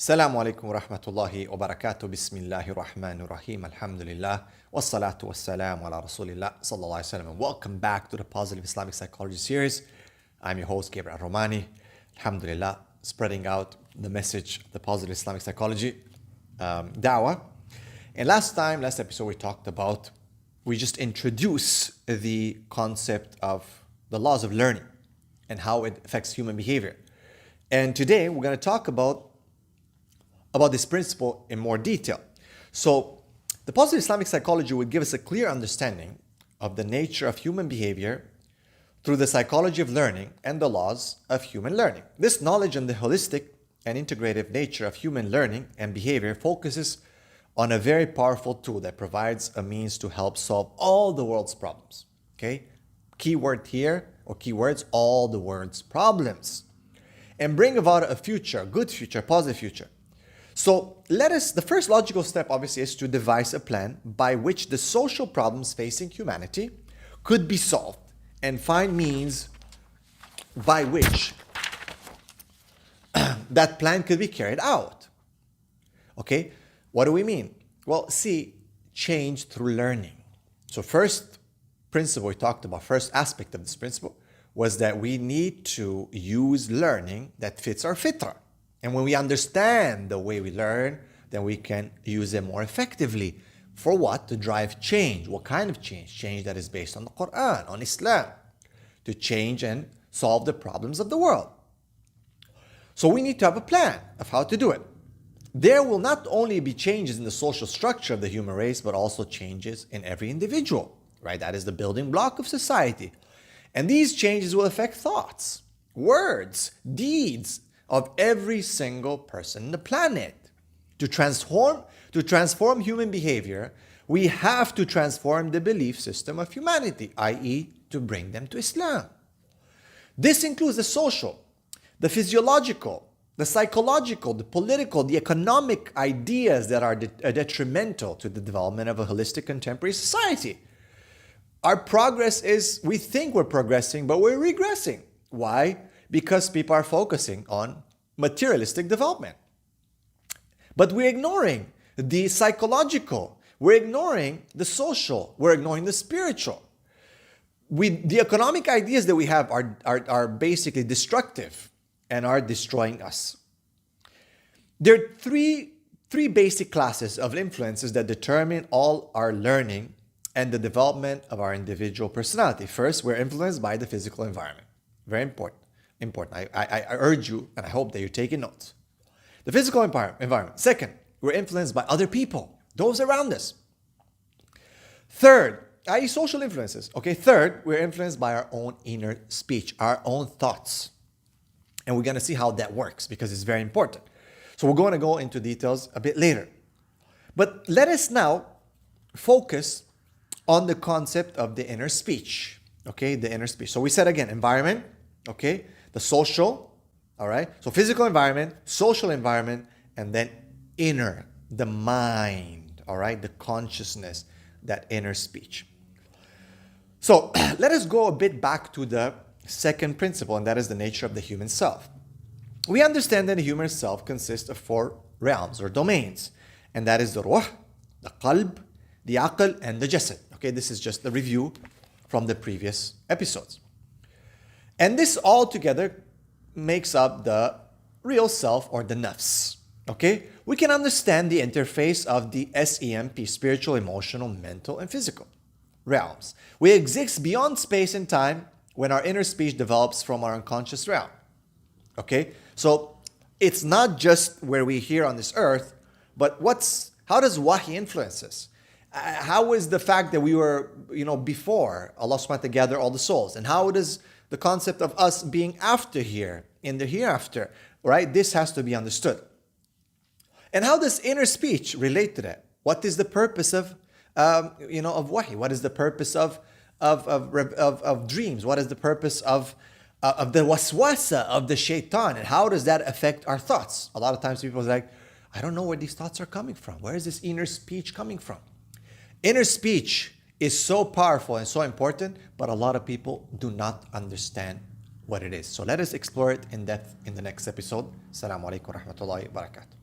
Assalamu alaikum wa rahmatullahi wa barakatuh. Bismillahir Rahmanir Rahim. Alhamdulillah. Wassalatu wassalamu ala Rasulillah sallallahu alaihi wasallam. Welcome back to the Positive Islamic Psychology series. I'm your host, Gabriel Romani. Alhamdulillah, spreading out the message of the Positive Islamic Psychology da'wah. And last episode, we just introduced the concept of the laws of learning and how it affects human behavior. And today, we're going to talk about this principle in more detail. So, the positive Islamic psychology would give us a clear understanding of the nature of human behavior through the psychology of learning and the laws of human learning. This knowledge on the holistic and integrative nature of human learning and behavior focuses on a very powerful tool that provides a means to help solve all the world's problems. Okay? Keyword here, or keywords, all the world's problems. And bring about a future, a good future, a positive future. So the first logical step obviously is to devise a plan by which the social problems facing humanity could be solved and find means by which that plan could be carried out. Okay, what do we mean? Well, see, change through learning. So first principle we talked about, first aspect of this principle was that we need to use learning that fits our fitrah. And when we understand the way we learn, then we can use it more effectively. For what? To drive change. What kind of change? Change that is based on the Quran, on Islam. To change and solve the problems of the world. So we need to have a plan of how to do it. There will not only be changes in the social structure of the human race, but also changes in every individual. Right? That is the building block of society. And these changes will affect thoughts, words, deeds, of every single person on the planet. To transform human behavior, we have to transform the belief system of humanity, i.e., to bring them to Islam. This includes the social, the physiological, the psychological, the political, the economic ideas that are detrimental to the development of a holistic contemporary society. Our progress is, we think we're progressing, but we're regressing. Why? Because people are focusing on materialistic development. But we're ignoring the psychological, we're ignoring the social, we're ignoring the spiritual. The economic ideas that we have are basically destructive and are destroying us. There are three basic classes of influences that determine all our learning and the development of our individual personality. First, we're influenced by the physical environment. Very important. I urge you, and I hope that you're taking notes. The physical environment. Second, we're influenced by other people, those around us. Third, i.e. social influences. Okay, third, we're influenced by our own inner speech, our own thoughts. And we're going to see how that works because it's very important. So we're going to go into details a bit later. But let us now focus on the concept of the inner speech. Okay, the inner speech. So we said again, environment, okay, the social, all right? So physical environment, social environment, and then inner, the mind, all right? The consciousness, that inner speech. So let us go a bit back to the second principle, and that is the nature of the human self. We understand that the human self consists of 4 realms or domains, and that is the ruh, the qalb, the aql, and the jasad. Okay, this is just the review from the previous episodes. And this all together makes up the real self or the nafs. Okay? We can understand the interface of the SEMP, spiritual, emotional, mental, and physical realms. We exist beyond space and time when our inner speech develops from our unconscious realm. Okay? So it's not just where we hear on this earth, but how does wahi influence us? How is the fact that we were, before Allah subhanahu wa ta'ala gathered all the souls? And how does the concept of us being after here, in the hereafter, right? This has to be understood. And how does inner speech relate to that? What is the purpose of wahi? What is the purpose of dreams? What is the purpose of the waswasa of the shaitan? And how does that affect our thoughts? A lot of times people are like, I don't know where these thoughts are coming from. Where is this inner speech coming from? Inner speech is so powerful and so important, but a lot of people do not understand what it is. So let us explore it in depth in the next episode. Assalamu alaikum wa rahmatullahi wa barakatuh.